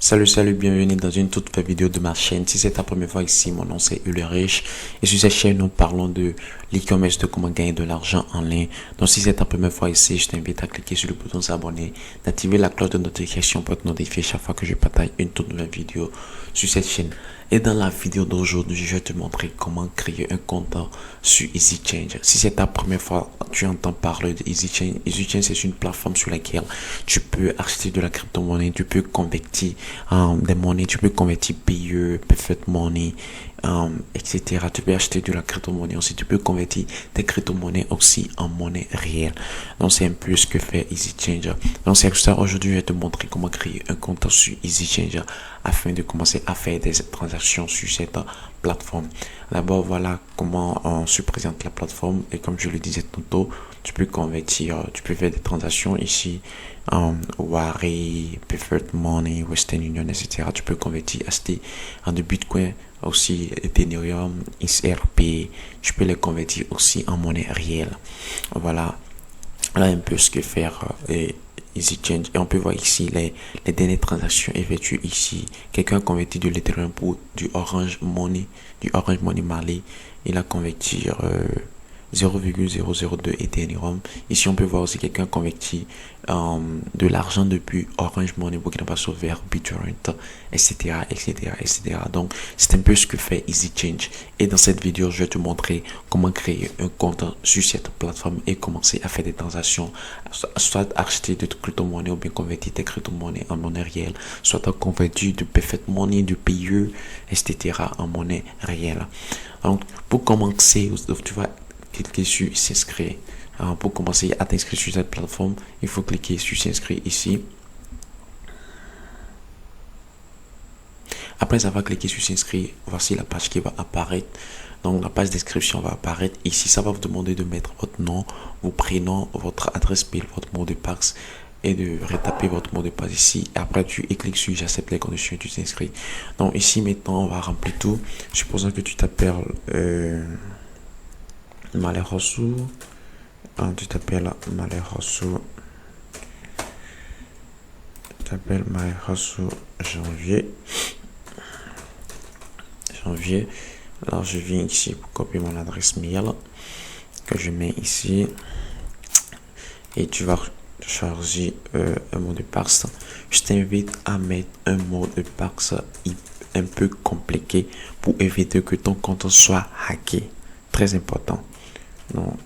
Salut, bienvenue dans une toute nouvelle vidéo de ma chaîne. Si c'est ta première fois ici, mon nom c'est Ulrich et sur cette chaîne nous parlons de l'e-commerce, de comment gagner de l'argent en ligne. Donc si c'est ta première fois ici, je t'invite à cliquer sur le bouton s'abonner, d'activer la cloche de notification pour être notifié chaque fois que je partage une toute nouvelle vidéo sur cette chaîne. Et dans la vidéo d'aujourd'hui, je vais te montrer comment créer un compte sur EasyChange. Si c'est ta première fois, tu entends parler de EasyChange. EasyChange, c'est une plateforme sur laquelle tu peux acheter de la crypto-monnaie, tu peux convertir des monnaies, tu peux convertir PayE, Perfect Money, etc. Tu peux acheter de la crypto-monnaie aussi, tu peux convertir tes crypto-monnaies aussi en monnaie réelle. Donc c'est un peu ce que fait EasyChange. Donc c'est ça, aujourd'hui je vais te montrer comment créer un compte sur EasyChange afin de commencer à faire des transactions sur cette plateforme. D'abord, voilà comment on se présente la plateforme et comme je le disais tantôt, tu peux convertir, tu peux faire des transactions ici, Wari, Preferred Money, Western Union, etc. Tu peux convertir, acheter en de Bitcoin, aussi Ethereum, XRP, tu peux les convertir aussi en monnaie réelle. Voilà un peu ce que faire EasyChange. Et on peut voir ici les dernières transactions effectuées ici. Quelqu'un a converti de l'Ethereum pour du Orange Money Mali. Il a converti 0,002 Ethereum. Ici, on peut voir aussi quelqu'un converti de l'argent depuis Orange Money Burkina Faso vers BitTorrent, etc., etc., etc. Donc, c'est un peu ce que fait EasyChange. Et dans cette vidéo, je vais te montrer comment créer un compte sur cette plateforme et commencer à faire des transactions, soit acheter de crypto-monnaie ou bien convertir tes crypto-monnaies en monnaie réelle, soit convertir de Perfect Money, de PayE, etc. en monnaie réelle. Donc, pour commencer, tu vas cliquer sur s'inscrire. Pour commencer à t'inscrire sur cette plateforme, il faut cliquer sur s'inscrire ici. Après avoir cliqué sur s'inscrire, voici la page qui va apparaître. Donc la page description va apparaître ici. Ça va vous demander de mettre votre nom, vos prénoms, votre adresse mail, votre mot de passe et de retaper votre mot de passe ici. Après tu cliques sur j'accepte les conditions et tu t'inscris. Donc ici maintenant on va remplir tout. Supposons que tu t'appelles Malerosu, tu t'appelles Malerosu, janvier. Alors je viens ici pour copier mon adresse mail que je mets ici et tu vas choisir un mot de passe. Je t'invite à mettre un mot de passe un peu compliqué pour éviter que ton compte soit hacké. Très important. Donc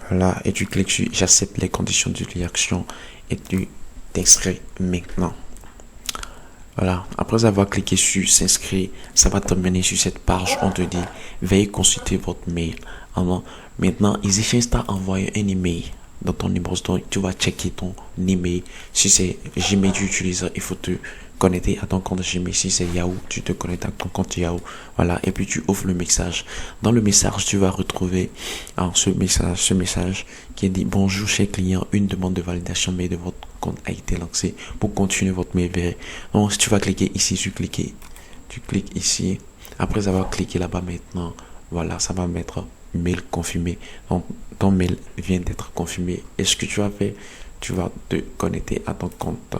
voilà, et tu cliques sur j'accepte les conditions d'utilisation et tu t'inscris maintenant. Voilà, après avoir cliqué sur s'inscrire, ça va t'emmener sur cette page. On te dit veuillez consulter votre mail. Alors maintenant EasyChange t'a envoyé un email dans ton numéro, donc tu vas checker ton email. Si c'est Gmail tu utilises, il faut te connecter à ton compte Gmail. Si c'est Yahoo, tu te connectes à ton compte Yahoo. Voilà, et puis tu ouvres le message. Dans le message, tu vas retrouver ce message qui dit bonjour cher client, une demande de validation mail de votre compte a été lancée pour continuer votre mail vers. Donc si tu vas cliquer ici, tu cliques ici. Après avoir cliqué là-bas maintenant, voilà, ça va mettre mail confirmé. Donc ton mail vient d'être confirmé. Et ce que tu vas faire, tu vas te connecter à ton compte.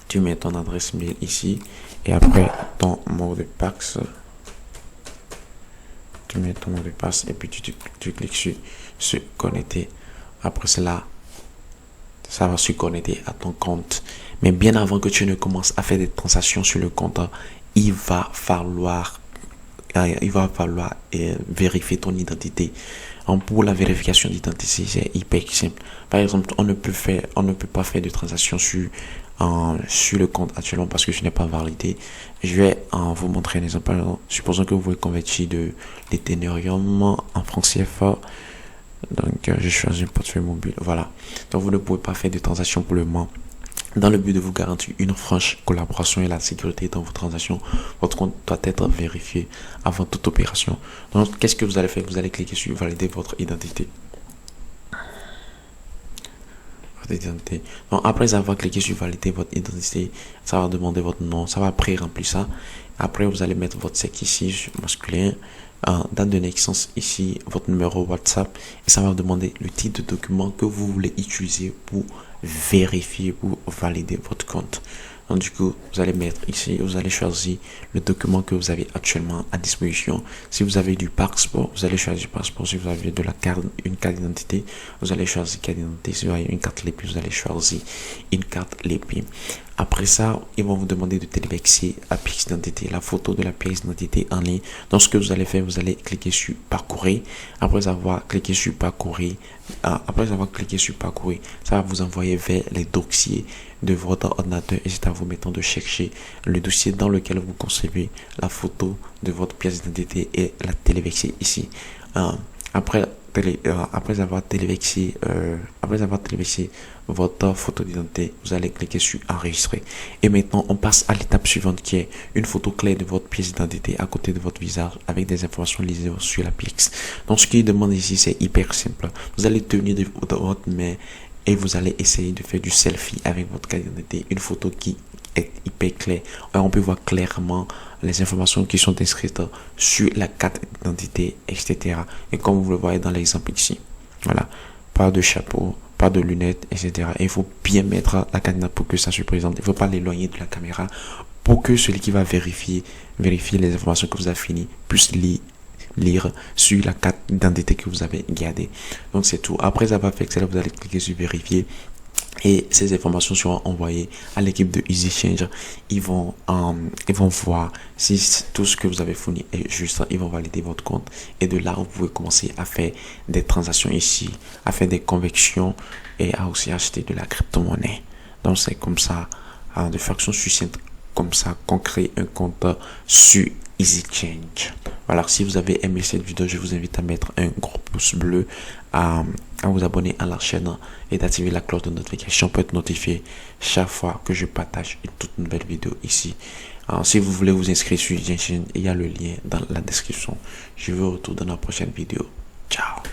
Tu mets ton adresse mail ici et après ton mot de passe. Tu mets ton mot de passe et puis tu cliques sur se connecter. Après cela, ça va se connecter à ton compte. Mais bien avant que tu ne commences à faire des transactions sur le compte, il va falloir vérifier ton identité. Pour la vérification d'identité, c'est hyper simple. Par exemple, on ne peut pas faire de transaction sur le compte actuellement parce que je n'ai pas validé. Je vais vous montrer un exemple. Supposons que vous voulez convertir de l'Ethereum en francs CFA. Donc, je choisis un portefeuille mobile. Voilà. Donc, vous ne pouvez pas faire de transaction pour le moment. Dans le but de vous garantir une franche collaboration et la sécurité dans vos transactions, votre compte doit être vérifié avant toute opération. Donc, qu'est-ce que vous allez faire? Vous allez cliquer sur valider votre identité. Donc, après avoir cliqué sur valider votre identité, ça va demander votre nom, ça va pré-remplir ça. Après, vous allez mettre votre sexe ici, masculin, date de naissance ici, votre numéro WhatsApp, et ça va vous demander le type de document que vous voulez utiliser pour vérifier, pour valider votre compte. Donc du coup, vous allez mettre ici, vous allez choisir le document que vous avez actuellement à disposition. Si vous avez du passeport, vous allez choisir passeport. Si vous avez de la carte, une carte d'identité, vous allez choisir carte d'identité. Si vous avez une carte LEPI, vous allez choisir une carte LEPI. Après ça, ils vont vous demander de téléverser la pièce d'identité, la photo de la pièce d'identité en ligne. Donc ce que vous allez faire, vous allez cliquer sur parcourir. Après avoir cliqué sur parcourir, ça va vous envoyer vers les dossiers de votre ordinateur et c'est à vous maintenant de chercher le dossier dans lequel vous concevez la photo de votre pièce d'identité et la téléverser ici. Après avoir téléversé votre photo d'identité, vous allez cliquer sur enregistrer. Et maintenant, on passe à l'étape suivante qui est une photo claire de votre pièce d'identité à côté de votre visage avec des informations lisibles sur la pièce. Donc, ce qu'il demande ici, c'est hyper simple. Vous allez tenir de votre main et vous allez essayer de faire du selfie avec votre carte d'identité, une photo qui est hyper claire. On peut voir clairement les informations qui sont inscrites sur la carte d'identité, etc. Et comme vous le voyez dans l'exemple ici, voilà, pas de chapeau, pas de lunettes, etc. Et il faut bien mettre la carte d'identité pour que ça se présente. Il ne faut pas l'éloigner de la caméra pour que celui qui va vérifier les informations que vous avez finies puisse lire sur la carte d'identité que vous avez gardée. Donc c'est tout. Après avoir fait cela, vous allez cliquer sur vérifier et ces informations seront envoyées à l'équipe de EasyChange. Ils vont voir si tout ce que vous avez fourni est juste. Ils vont valider votre compte et de là vous pouvez commencer à faire des transactions ici, à faire des conversions et à aussi acheter de la crypto-monnaie. Donc c'est comme ça, de façon succincte, comme ça qu'on crée un compte sur EasyChange. Voilà, si vous avez aimé cette vidéo, je vous invite à mettre un gros pouce bleu, à vous abonner à la chaîne et d'activer la cloche de notification pour être notifié chaque fois que je partage une toute nouvelle vidéo ici. Alors, si vous voulez vous inscrire sur EasyChange, il y a le lien dans la description. Je vous retrouve dans la prochaine vidéo. Ciao.